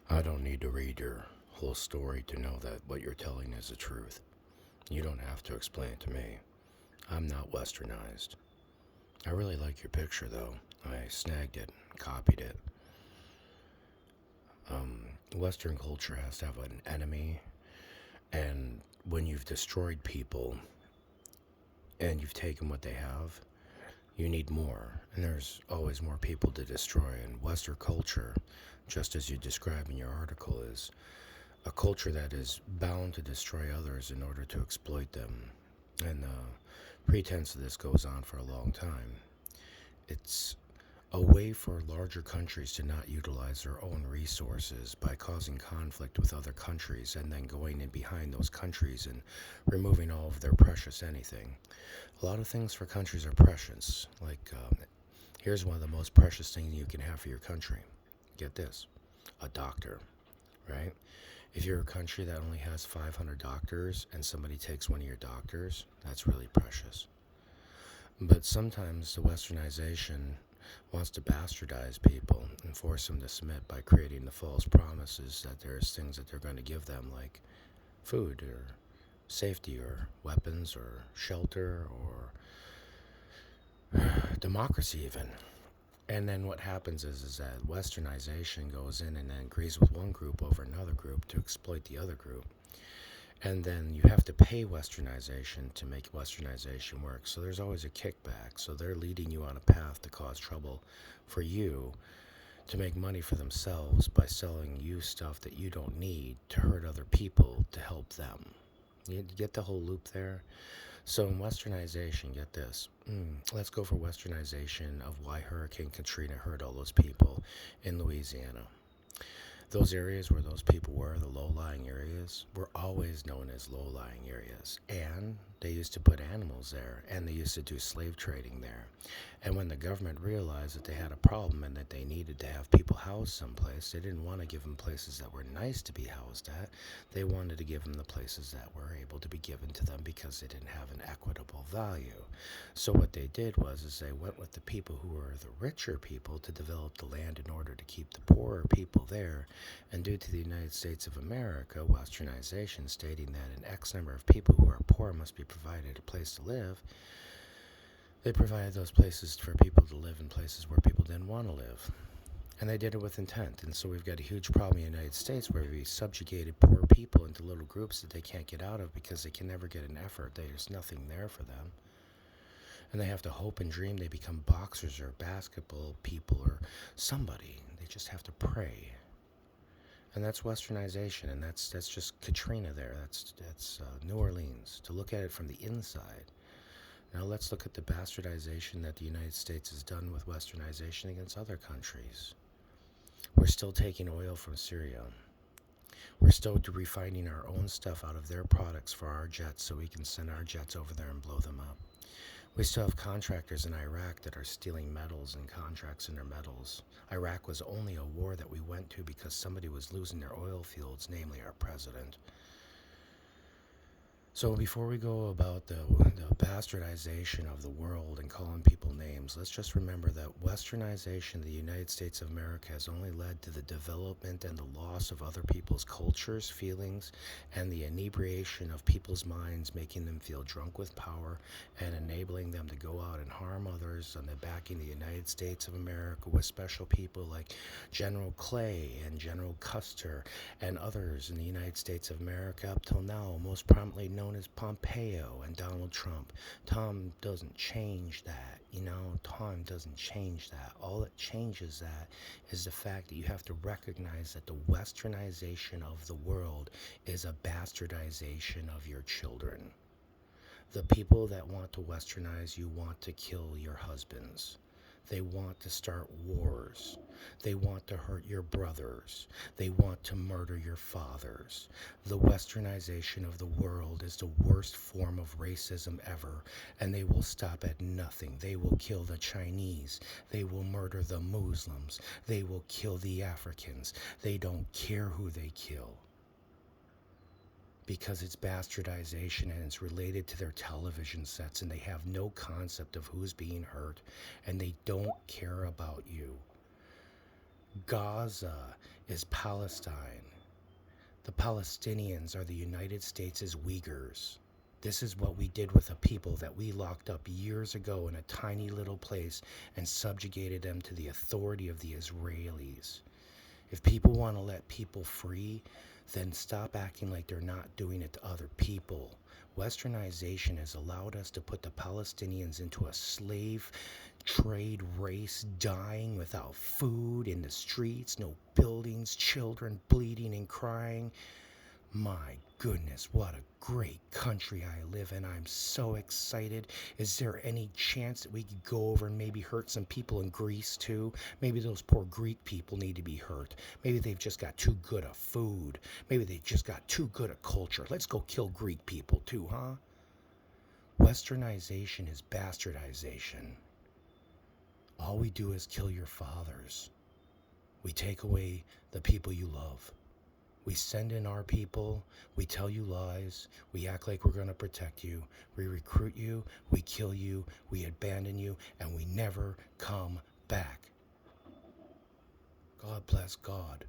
I don't need to read your whole story to know that what you're telling is the truth. You don't have to explain it to me. I'm not westernized. I really like your picture, though. I snagged it, copied it. Western culture has to have an enemy, and when you've destroyed people and you've taken what they have, you need more. And there's always more people to destroy. And Western culture, just as you describe in your article, is a culture that is bound to destroy others in order to exploit them. And the pretense of this goes on for a long time. It's a way for larger countries to not utilize their own resources by causing conflict with other countries and then going in behind those countries and removing all of their precious anything. A lot of things for countries are precious. Here's one of the most precious things you can have for your country. Get this: a doctor, right? If you're a country that only has 500 doctors and somebody takes one of your doctors, that's really precious. But sometimes the westernization wants to bastardize people and force them to submit by creating the false promises that there's things that they're going to give them, like food or safety or weapons or shelter or democracy, even. And then what happens is that westernization goes in and then agrees with one group over another group to exploit the other group. And then you have to pay westernization to make westernization work. So there's always a kickback. So they're leading you on a path to cause trouble for you to make money for themselves by selling you stuff that you don't need to hurt other people to help them. You get the whole loop there? So in westernization, get this. Let's go for westernization of why Hurricane Katrina hurt all those people in Louisiana. Those areas where those people were, the low-lying areas, were always known as low-lying areas. And they used to put animals there, and they used to do slave trading there. And when the government realized that they had a problem and that they needed to have people housed someplace, they didn't want to give them places that were nice to be housed at. They wanted to give them the places that were able to be given to them because they didn't have an equitable value. So what they did was they went with the people who were the richer people to develop the land in order to keep the poorer people there. And due to the United States of America, westernization stating that an X number of people who are poor must be provided a place to live, they provided those places for people to live in places where people didn't want to live. And they did it with intent. And so we've got a huge problem in the United States where we subjugated poor people into little groups that they can't get out of because they can never get an effort. There's nothing there for them. And they have to hope and dream they become boxers or basketball people or somebody. They just have to pray. And that's westernization, and that's just Katrina there. That's New Orleans. To look at it from the inside. Now let's look at the bastardization that the United States has done with westernization against other countries. We're still taking oil from Syria. We're still refining our own stuff out of their products for our jets so we can send our jets over there and blow them up. We still have contractors in Iraq that are stealing metals and contracts in their metals. Iraq was only a war that we went to because somebody was losing their oil fields, namely our president. So before we go about the bastardization of the world and calling people names, let's just remember that westernization of the United States of America has only led to the development and the loss of other people's cultures, feelings, and the inebriation of people's minds, making them feel drunk with power and enabling them to go out and harm others on the backing of the United States of America with special people like General Clay and General Custer and others in the United States of America up till now, most prominently known as Pompeo and Donald Trump. Tom doesn't change that, Tom doesn't change that. All that changes that is the fact that you have to recognize that the westernization of the world is a bastardization of your children. The people that want to westernize you want to kill your husbands. They want to start wars. They want to hurt your brothers. They want to murder your fathers. The westernization of the world is the worst form of racism ever, and they will stop at nothing. They will kill the Chinese. They will murder the Muslims. They will kill the Africans. They don't care who they kill, because it's bastardization and it's related to their television sets, and they have no concept of who's being hurt, and they don't care about you. Gaza is Palestine. The Palestinians are the United States' Uyghurs. This is what we did with a people that we locked up years ago in a tiny little place and subjugated them to the authority of the Israelis. If people want to let people free, then stop acting like they're not doing it to other people. Westernization has allowed us to put the Palestinians into a slave trade race, dying without food in the streets, no buildings, children bleeding and crying. My goodness, what a great country I live in. I'm so excited. Is there any chance that we could go over and maybe hurt some people in Greece too? Maybe those poor Greek people need to be hurt. Maybe they've just got too good a food. Maybe they just got too good a culture. Let's go kill Greek people too, huh? Westernization is bastardization. All we do is kill your fathers. We take away the people you love. We send in our people, we tell you lies, we act like we're going to protect you, we recruit you, we kill you, we abandon you, and we never come back. God bless God.